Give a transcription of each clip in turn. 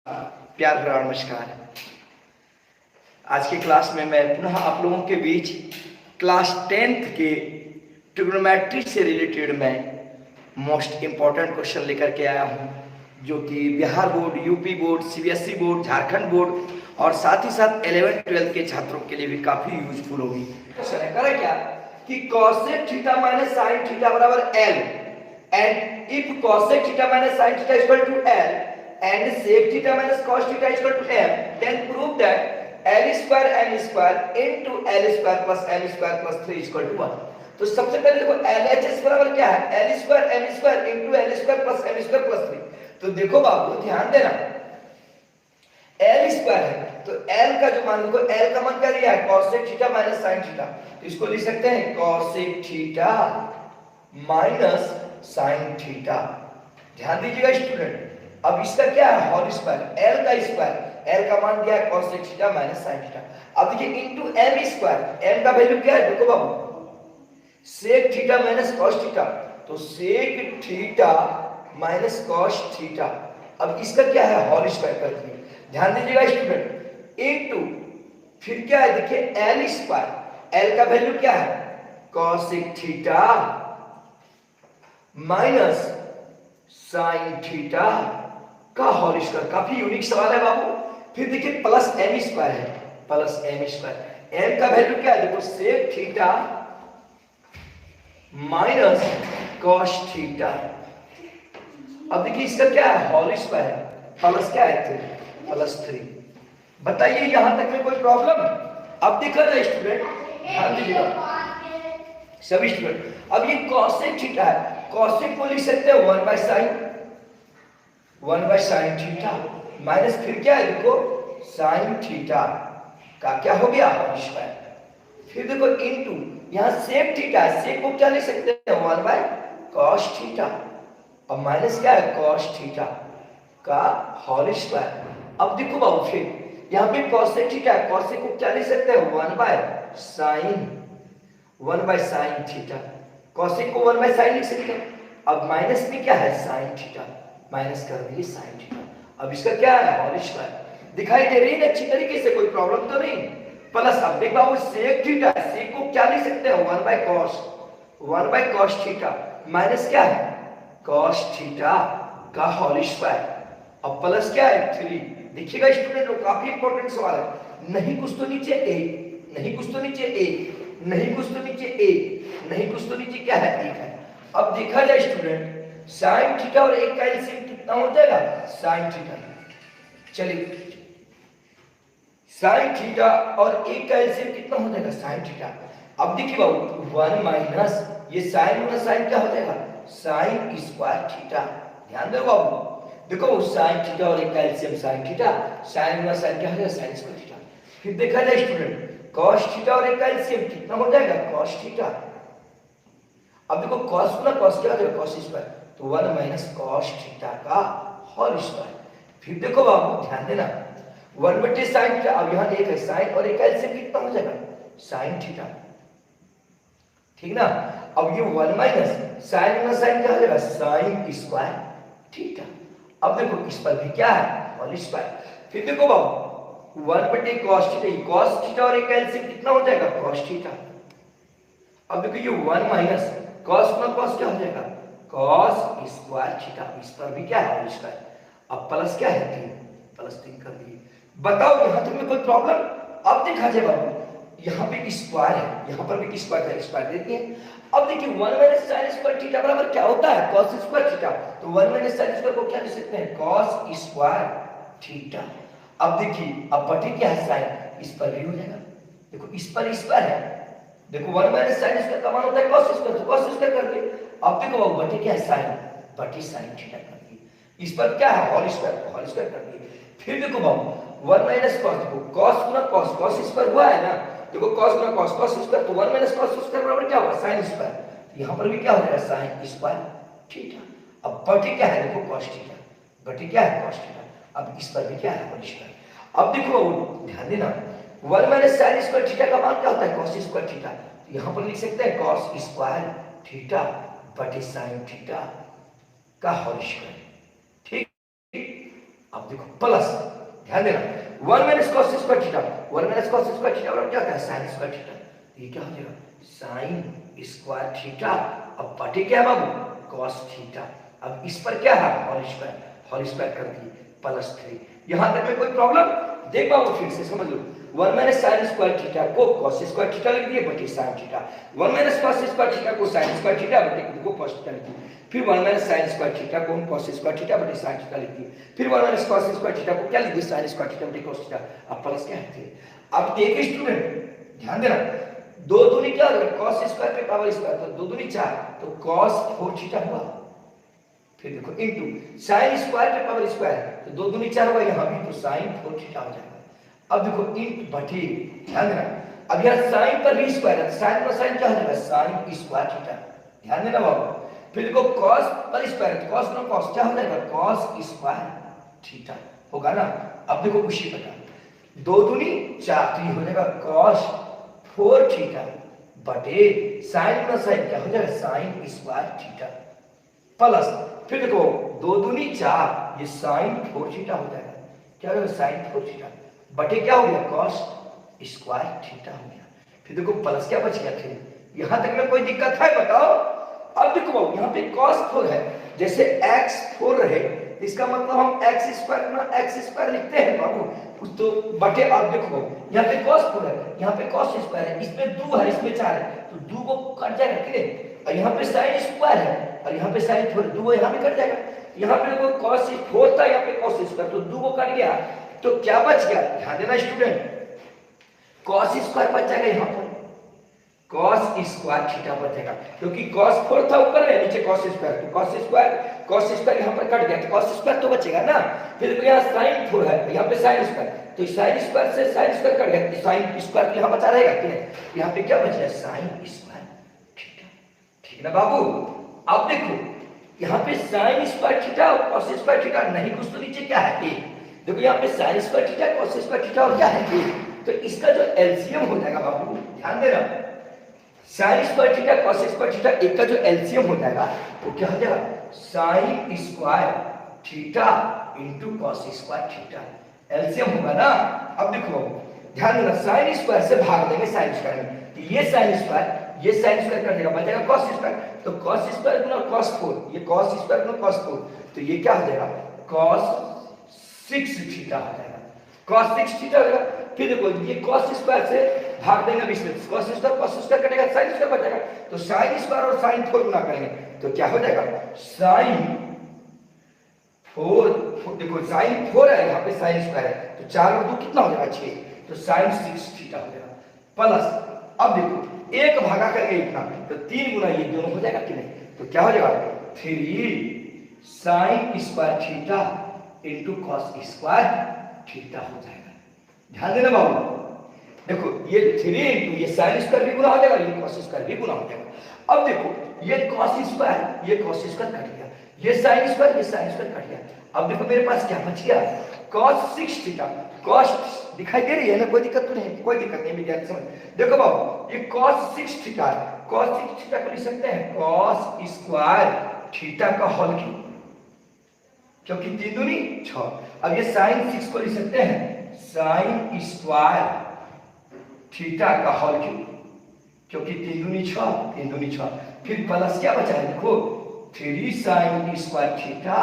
प्यार भरा नमस्कार। आज की क्लास में मैं पुनः आप लोगों के बीच क्लास 10th के ट्रिग्नोमेट्री से रिलेटेड मैं मोस्ट इम्पॉर्टेंट क्वेश्चन लेकर के आया हूं, जो कि Bihar board, UP board, CBSE board, Jharkhand board और साथ ही साथ 11th-12th के छात्रों के लिए भी काफी यूजफुल होगी। क्वेश्चन है करे क्या कि cosec theta minus sin theta बराबर L and if cosec theta minus sin theta equal to L and sec theta minus cos theta is equal to m, then prove that L square m square into L square plus m square plus 3 is equal to 1। तो सबसे पहले देखो LHS बराबर क्या है, L square m square into L square plus m square plus 3। तो देखो बाबू ध्यान देना, L स्क्वायर है तो L का जो मान देखो, L का मान क्या दिया है cosec theta minus sin theta, तो इसको लिख सकते हैं cosec theta minus sin theta. ध्यान दीजिएगा स्टूडेंट, अब इसका क्या है होल स्क्वायर, L का स्क्वायर, L का मान दिया है cosec theta minus sin theta. अब देखिए इनटू m स्क्वायर, m का वैल्यू क्या है देखो बाबू sec theta minus cos theta, तो sec theta minus cos theta. अब इसका क्या है होल स्क्वायर कर दिए, ध्यान दीजिएगा स्टूडेंट, इनटू फिर क्या है देखिए L स्क्वायर, L का वैल्यू क्या है cosec theta minus sin theta का होल स्क्वायर। काफी यूनिक सवाल है बाबू। फिर देखिए प्लस m स्क्वायर है, प्लस m स्क्वायर, m का वैल्यू क्या है देखो sec theta minus cos theta. अब देखिए इसका क्या है होल स्क्वायर, प्लस क्या है प्लस 3। बताइए यहां तक में कोई प्रॉब्लम? अब देखा जाए स्टूडेंट, ध्यान दीजिएगा सभी स्टूडेंट, अब ये cosec थीटा है, cosec को लिख सकते हैं 1 बाय साइन थीटा माइनस फिर क्या है देखो साइन थीटा का क्या हो गया होल स्क्वायर। फिर देखो इनटू यहां सेक थीटा है, सेक को क्या लिख सकते हैं 1 बाय cos थीटा, और माइनस क्या है cos थीटा का होल स्क्वायर। अब देखो बाबू फिर यहां पे cosec थीटा है, cosec को क्या लिख सकते हैं 1 बाय साइन थीटा, cosec को 1 बाय साइन लिख सकते हैं। अब माइनस में क्या है साइन थीटा, माइनस कर दिए साइन थीटा। अब इसका क्या है होल स्क्वायर। दिखाई दे रही है अच्छी तरीके से, कोई प्रॉब्लम तो नहीं। प्लस अब देख बाबू सेक थीटा, सेक को क्या लिख सकते हैं 1 बाय cos थीटा माइनस क्या है cos थीटा का होल स्क्वायर। अब प्लस क्या है 3। देखिएगा स्टूडेंट काफी इंपॉर्टेंट सवाल है, नहीं कुछ तो नीचे a, नहीं कुछ तो नीचे a, नहीं कुछ तो नीचे a, नहीं कुछ तो नीचे क्या है 1 है। अब देखा जाए स्टूडेंट साइन थीटा और 1 का एलसीएम कितना हो जाएगा साइन थीटा। चलिए साइन थीटा और 1 का एलसीएम कितना हो जाएगा साइन थीटा। अब देखिए बाबू 1 माइनस ये साइन माइनस साइन क्या हो जाएगा साइन स्क्वायर थीटा। ध्यान दो बाबू, देखो साइन थीटा और 1 का LCM sine theta, sine minus sine क्या हो जाएगा साइन स्क्वायर थीटा। फिर देखा जाए स्टूडेंट cos थीटा और 1 का एलसीएम कितना हो जाएगा cos थीटा। अब देखो cos गुना cos क्या हो जाएगा cos स्क्वायर, तो 1 माइनस cos थीटा का होल स्क्वायर। फिर देखो बाबू ध्यान देना 1 बटे sin थीटा, अब यहां 1 है sin और 1 का एलसीएम कितना हो जाएगा sin थीटा, ठीक ना। अब ये 1 माइनस sin माइनस sin क्या हो जाएगा sin स्क्वायर थीटा। अब देखो इस पर भी क्या है होल स्क्वायर। फिर देखो बाबू 1 बटे cos थीटा, ये cos थीटा और 1 का एलसीएम कितना हो जाएगा cos थीटा। अब देखो ये 1 माइनस cos गुना cos क्या हो जाएगा cos स्क्वायर थीटा, इस पर भी क्या है होल स्क्वायर। अब प्लस क्या है 3, प्लस 3 कर दिए। बताओ यहां तक में कोई प्रॉब्लम? अब देखा जाए बाबू यहां पे स्क्वायर है, यहां पर भी स्क्वायर का स्क्वायर दे दिए। अब देखिए 1 माइनस sin स्क्वायर थीटा बराबर क्या होता है cos स्क्वायर थीटा, तो 1 माइनस sin स्क्वायर को क्या लिख सकते हैं cos स्क्वायर थीटा। अब देखिए अब बटे क्या है sin, इस पर भी हो जाएगा, देखो इस पर स्क्वायर है, देखो 1 माइनस sin स्क्वायर का मान होता है cos स्क्वायर, तो cos स्क्वायर कर दिए। अब देखो बाबू बटे क्या है sin, बटे sin थीटा कर दिए। इस पर क्या है होल स्क्वायर कर दिए। फिर देखो बाबू 1 माइनस cos, देखो cos गुना cos स्क्वायर हुआ है ना, देखो cos गुना cos स्क्वायर, तो 1 माइनस cos स्क्वायर बराबर क्या होगा sin स्क्वायर, तो यहां पर भी क्या हो जाएगा sin स्क्वायर थीटा। अब बटे क्या है देखो cos थीटा, बटे क्या है cos थीटा, अब इस पर भी क्या है होल स्क्वायर। अब देखो ध्यान देना 1 माइनस sin स्क्वायर थीटा का मान क्या होता है cos स्क्वायर थीटा, तो यहां पर लिख सकते हैं cos स्क्वायर थीटा बटे sin थीटा का होल स्क्वायर। ठीक, अब अब देखो प्लस, ध्यान देना 1 minus cos square theta, 1 minus cos square theta और क्या होता है साइन स्क्वायर थीटा, ये क्या हो जाएगा साइन स्क्वायर थीटा। अब बटे क्या है बाबू कॉस थीटा। अब इस पर क्या है होल स्क्वायर कर दिए प्लस 3। यहां तक में कोई प्रॉब्लम? देख बाबू फिर से समझ लो, 1 माइनस साइन स्क्वायर थीटा को cos स्क्वायर थीटा लिख दिए बटे sine theta, 1 minus cos square theta को साइन स्क्वायर थीटा बटे को cos थीटा लिख दिए, फिर 1 माइनस साइन स्क्वायर थीटा को हम cos स्क्वायर थीटा बटे साइन थीटा लिख दिए, फिर 1 माइनस cos स्क्वायर थीटा को क्या लिख दिए साइन स्क्वायर थीटा बटे cos थीटा। अब प्लस क्या है? अब एक स्टूडेंट ध्यान देना, दो दूनी क्या होगा cos स्क्वायर पे पावर स्क्वायर, तो दो दूनी 4 तो cos 4 थीटा हुआ। फिर देखो इनटू साइन स्क्वायर पे पावर स्क्वायर, तो दो दूनी 4 होगा, यहां भी तो साइन 4 थीटा हो जाएगा। अब देखो इंट बटे, ध्यान देना, अब यहां साइन पर भी स्क्वायर है, साइन पर साइन क्या हो जाएगा साइन स्क्वायर थीटा, ध्यान देना बाबू। फिर देखो cos पर स्क्वायर है, cos ना cos क्या हो जाएगा cos स्क्वायर थीटा होगा ना। अब देखो उसी प्रकार दो दूनी 4 तो ये हो जाएगा cos 4 थीटा बटे साइन ना साइन क्या हो जाएगा साइन स्क्वायर थीटा प्लस, फिर देखो दो दूनी 4 ये साइन 4 थीटा हो जाएगा, क्या हो जाएगा साइन 4 थीटा बटे क्या हो गया cos स्क्वायर थीटा हो गया। फिर देखो प्लस क्या बच गया, फिर यहां तक में कोई दिक्कत है बताओ? अब देखो यहाँ पे cos 4 है, जैसे x 4 रहे इसका मतलब हम x स्क्वायर ना x स्क्वायर लिखते हैं बाबू, तो बटे। अब देखो यहाँ पे cos 4 है, यहाँ पे cos स्क्वायर है, इसमें 2 है इसमें 4 है, तो 2 को कट जाएगा ठीक, और यहाँ पे sin स्क्वायर है और यहाँ पे sin 4 2 यहाँ पे कट जाएगा, यहाँ पे देखो cos 4 था यहाँ पे cos स्क्वायर, तो 2 को कट गया तो क्या बच गया, ध्यान देना स्टूडेंट, cos स्क्वायर बच जाएगा यहाँ पर, cos स्क्वायर थीटा बचेगा, क्योंकि cos 4 था ऊपर में नीचे cos स्क्वायर, तो cos स्क्वायर यहाँ पर कट गया तो cos स्क्वायर तो बचेगा ना। फिर देखो यहाँ sin 4 है यहाँ पे sin स्क्वायर, तो sin स्क्वायर से sin स्क्वायर कट गया तो sin स्क्वायर यहाँ बचा रहेगा कि नहीं, यहाँ पे क्या बच गया sin स्क्वायर थीटा, ठीक ना बाबू। अब देखो यहाँ पे sin स्क्वायर थीटा और cos स्क्वायर थीटा नहीं, कुछ तो नीचे क्या है a, देखो यहाँ पे sin square theta cos square theta और क्या है a, तो इसका जो एलसीएम हो जाएगा बाबू ध्यान देना, sign square theta cos square theta एक का जो एलसीएम हो जाएगा वो क्या हो जाएगा sign square theta into cos square theta, LCM होगा ना। अब देखो ध्यान देना, साइन स्क्वायर से भाग देंगे साइन स्क्वायर में, तो ये साइन स्क्वायर कर देगा बचेगा cos स्क्वायर, तो cos स्क्वायर गुना cos 4, ये cos स्क्वायर गुना cos 4, तो ये क्या हो जाएगा cos 6 थीटा हो जाएगा, cos 6 थीटा हो जाएगा। फिर देखो ये cos स्क्वायर से भाग देंगे 20 में, cos स्क्वायर कटेगा sin स्क्वायर बचेगा, तो sin स्क्वायर और sin 4 गुना करेंगे तो क्या हो जाएगा sin 4, देखो sin 4 है यहाँ पे sin स्क्वायर है, तो 4 और 2 कितना हो जाएगा 6, तो sin 6 थीटा हो जाएगा प्लस। अब देखो एक भागा करेंगे इतना तो 3 गुना ये दोनों हो जाएगा कि नहीं, तो क्या हो जाएगा 3 sin square theta into cos square theta हो जाएगा, ध्यान देना बाबू। देखो ये 3 इनटू ये sin स्क्वायर भी गुना हो जाएगा, ये cos स्क्वायर भी गुना हो जाएगा। अब देखो ये cos स्क्वायर कट गया, ये sin स्क्वायर कट गया। अब देखो मेरे पास क्या बच गया cos 6 थीटा, cos दिखाई दे रही है ना, कोई दिक्कत तो नहीं, कोई दिक्कत नहीं विद्यार्थी समझ। देखो बाबू ये cos 6 थीटा है, cos 6 थीटा को लिख सकते हैं cos स्क्वायर थीटा का होल क्यूब, क्योंकि 3 दूनी 6। अब ये sin 6 को लिख सकते हैं sin स्क्वायर थीटा का होल क्यूब, क्योंकि 3 दूनी 6। फिर प्लस क्या बचा है देखो 3 sin square theta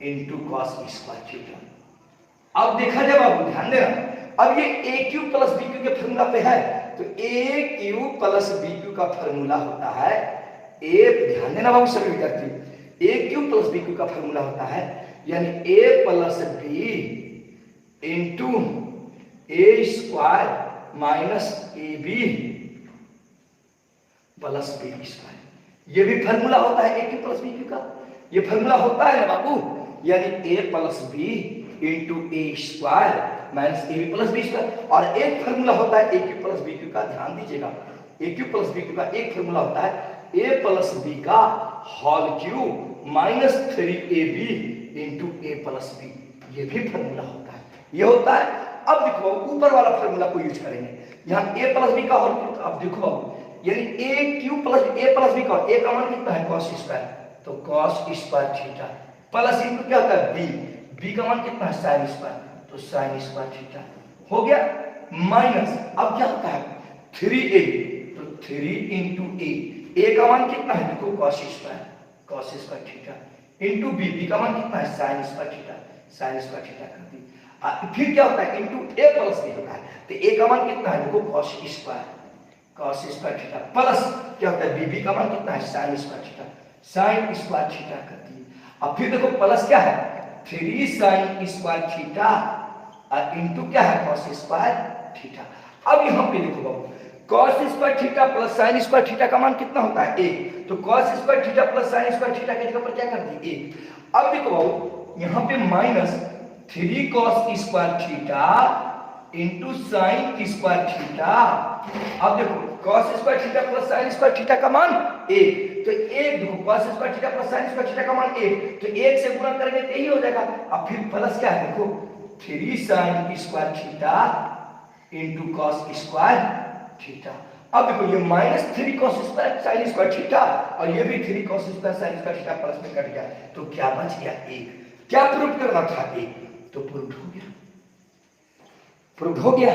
into cos square theta. अब देखा जाए बाबू ध्यान देना, अब ये a cube plus b cube के फॉर्मूला पे है, तो a cube plus b cube का फॉर्मूला होता है a, ध्यान देना बाबू सभी विद्यार्थी, a cube plus b cube का फॉर्मूला होता है यानी a plus b into A square minus A B plus B square, ये भी फॉर्मूला होता है A cube plus B cube का, ये फॉर्मूला होता है ना बाबू, यानी a plus B into A square minus A B plus B square. और एक फॉर्मूला होता है A cube plus B cube का, ध्यान दीजिएगा, A cube plus B cube का एक फॉर्मूला होता है ए प्लस बी का whole cube minus 3ab into A plus B, ये भी फॉर्मूला होता है, ये होता है। अब देखो ऊपर वाला फॉर्मूला को यूज करेंगे, यहाँ a प्लस बी का होल क्यूब, अब देखो यानी a cube plus a plus B का, a का मान कितना है cos स्क्वायर, तो cos square theta plus into क्या होता है b, बी का मान कितना है साइन स्क्वायर, तो साइन स्क्वायर थीटा हो गया। माइनस अब क्या होता है 3a, तो 3 इंटू ए का मान कितना है देखो cos square theta into b का मान कितना है साइन स्क्वायर थीटा कर दी। फिर क्या होता है इंटू ए प्लस बी होता है, तो ए का मान कितना है देखो कॉस स्क्वायर थीटा प्लस क्या होता है बी का मान कितना है साइन स्क्वायर थीटा कर दी। अब फिर देखो प्लस क्या है 3 साइन स्क्वायर थीटा इंटू क्या है कॉस स्क्वायर थीटा। अब यहाँ पे देखो बाबू cos square theta plus sine square theta का मान कितना होता है 1, तो cos square theta plus sine square theta के जगह पर क्या कर दी 1। अब देखो बाबू यहाँ पे minus 3 cos square theta into sine square theta. अब देखो cos square theta plus sine square theta का मान 1, तो 1 देखो cos square theta plus sine square theta का मान 1, तो 1 से गुणा करेंगे तो यही हो जाएगा। अब फिर प्लस क्या है देखो 3 sign square theta into cos square theta. अब देखो ये minus 3 cos square sine square theta और ये भी 3 cos square sine square theta plus में कट गया, तो क्या बच गया 1। क्या प्रूव करना था 1, तो प्रूव हो गया।